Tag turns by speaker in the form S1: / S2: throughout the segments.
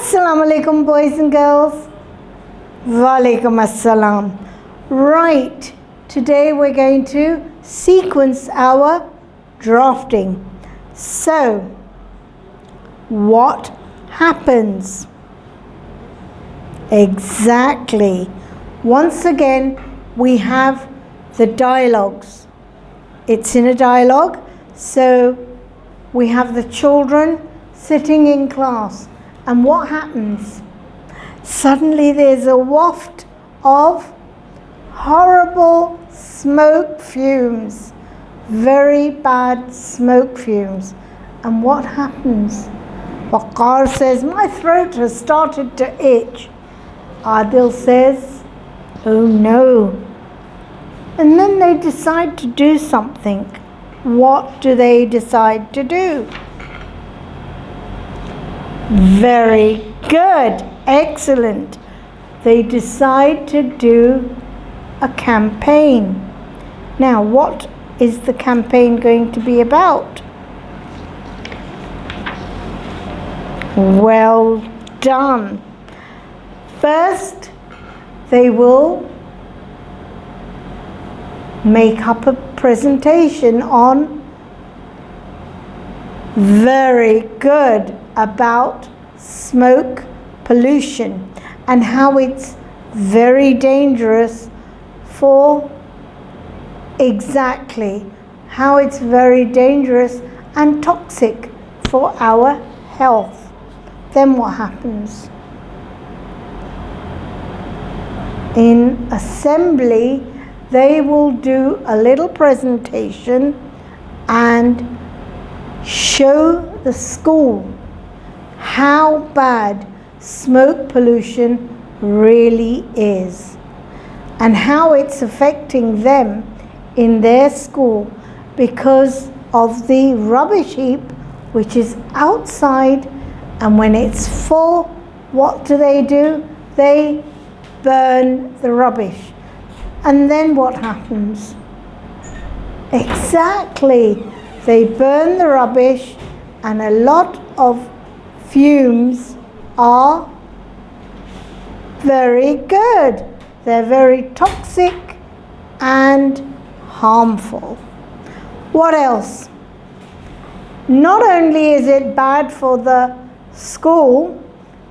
S1: Assalamu alaikum, boys and girls. Walaikum assalam. Right, today we're going to sequence our drafting. So, what happens? Exactly. Once again, we have the dialogues. It's in a dialogue, so we have the children sitting in class. And what happens? Suddenly there's a waft of horrible smoke fumes, very bad smoke fumes. And what happens? Waqar says, my throat has started to itch. Adil says, oh no. And then they decide to do something. What do they decide to do? Very good, excellent. They decide to do a campaign. Now, what is the campaign going to be about? Well done. First, they will make up a presentation on very good about smoke pollution and how it's very dangerous for how it's very dangerous and toxic for our health. Then what happens? In assembly, they will do a little presentation and show the school how bad smoke pollution really is and how it's affecting them in their school because of the rubbish heap which is outside, and when it's full, what do? They burn the rubbish. And then what happens? Exactly, they burn the rubbish, and a lot of fumes are very good. They're very toxic and harmful. What else? Not only is it bad for the school,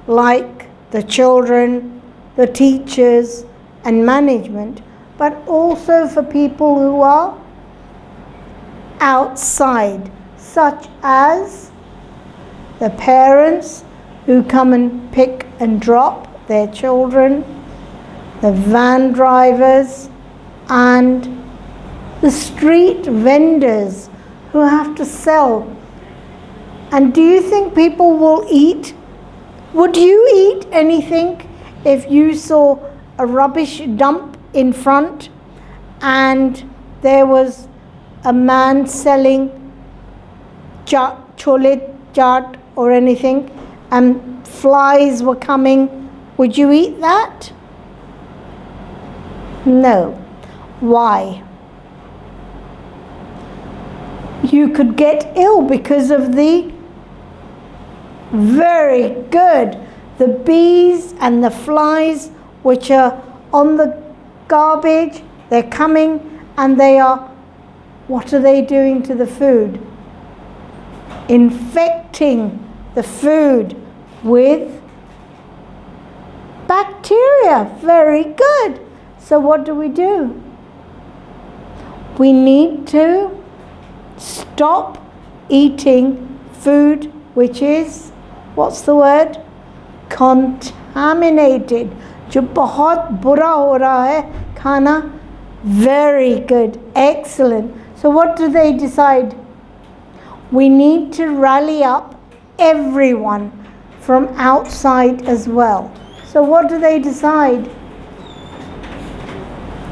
S1: like the children, the teachers and management, but also for people who are outside, such as the parents who come and pick and drop their children, the van drivers, and the street vendors who have to sell. And do you think people will eat? Would you eat anything if you saw a rubbish dump in front and there was a man selling chole chaat or anything and flies were coming? Would you eat that? No. Why? You could get ill because of the the bees and the flies which are on the garbage. They're coming and what are they doing to the food? Infecting the food with bacteria. Very good. So what do? We need to stop eating food which is, what's the word? Contaminated. जो बहुत बुरा हो रहा है खाना. Very good, excellent. So what do they decide? We need to rally up everyone from outside as well. So what do they decide?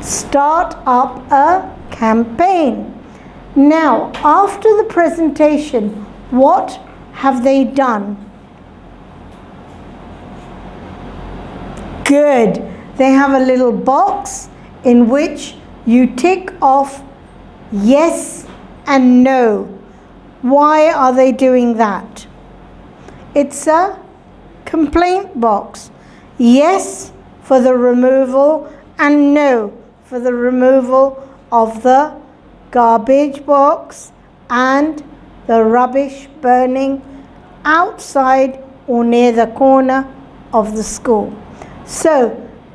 S1: Start up a campaign. Now, after the presentation, what have they done? Good. They have a little box in which you tick off yes and no. Why are they doing that? It's a complaint box. Yes for the removal and no for the removal of the garbage box and the rubbish burning outside or near the corner of the school. So,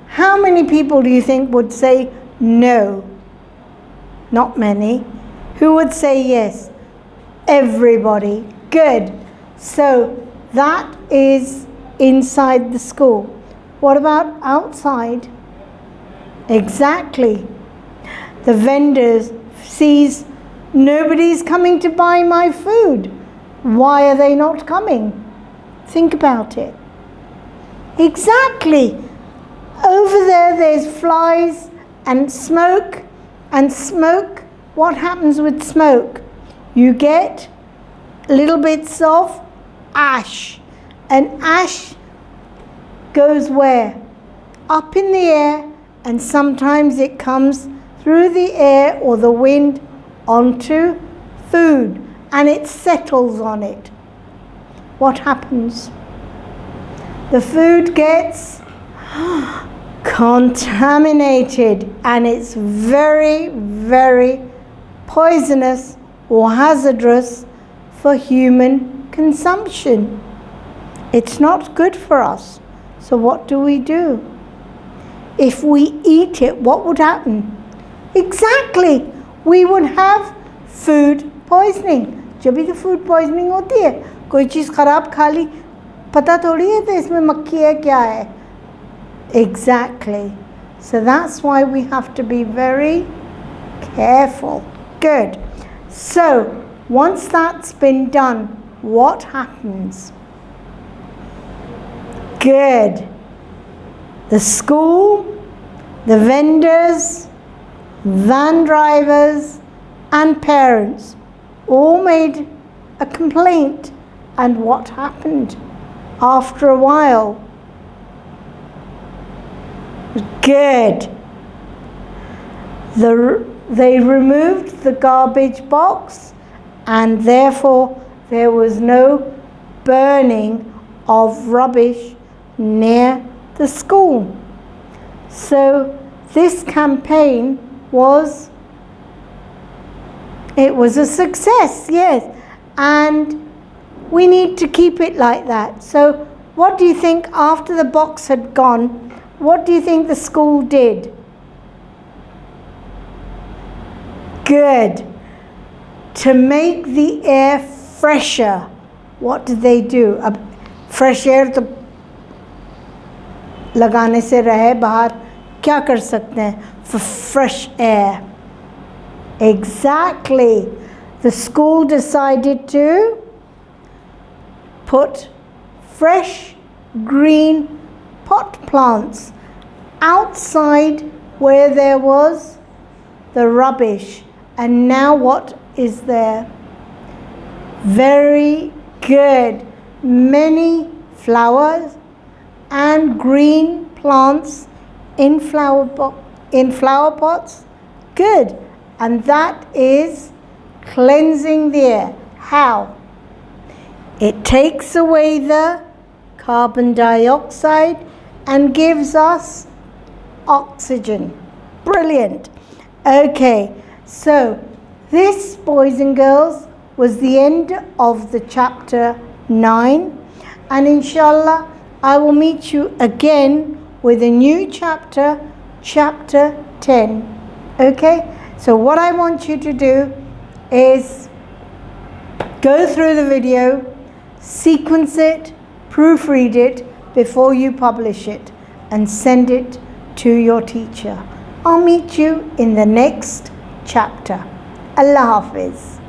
S1: how many people do you think would say no? Not many. Who would say yes? Everybody. Good. So, that is inside the school. What about outside? Exactly. The vendors sees nobody's coming to buy my food. Why are they not coming? Think about it. Exactly. Over there's flies and smoke. And smoke, what happens with smoke? You get little bits of ash. And ash goes where? Up in the air, and sometimes it comes through the air or the wind onto food, and it settles on it. What happens? The food gets contaminated, and it's very, very poisonous or hazardous for human consumption. It's not good for us. So what do? If we eat it, what would happen? Exactly, we would have food poisoning. जब भी तो food poisoning होती है, कोई चीज़ खराब खा ली, पता थोड़ी है तो इसमें मक्खी है क्या है? Exactly. So that's why we have to be very careful. Good. So once that's been done, what happens? Good. The school, the vendors, van drivers and parents all made a complaint. And what happened after a while? Good. They removed the garbage box, and therefore there was no burning of rubbish near the school. So this campaign was a success, yes, and we need to keep it like that. So what do you think after the box had gone, what do you think the school did? Good. To make the air fresher, what did they do? Fresh air तो लगाने से रहे बाहर, क्या कर सकते हैं? For fresh air. Exactly. The school decided to put fresh green pot plants outside where there was the rubbish. And now what is there? Very good. Many flowers and green plants in flower pots. Good. And that is cleansing the air. How? It takes away the carbon dioxide and gives us oxygen. Brilliant. Okay, so this, boys and girls, was the end of the chapter 9, and inshallah I will meet you again with a new chapter, chapter 10. Okay, so what I want you to do is go through the video, sequence it, proofread it before you publish it, and send it to your teacher. I'll meet you in the next chapter. Allah Hafiz.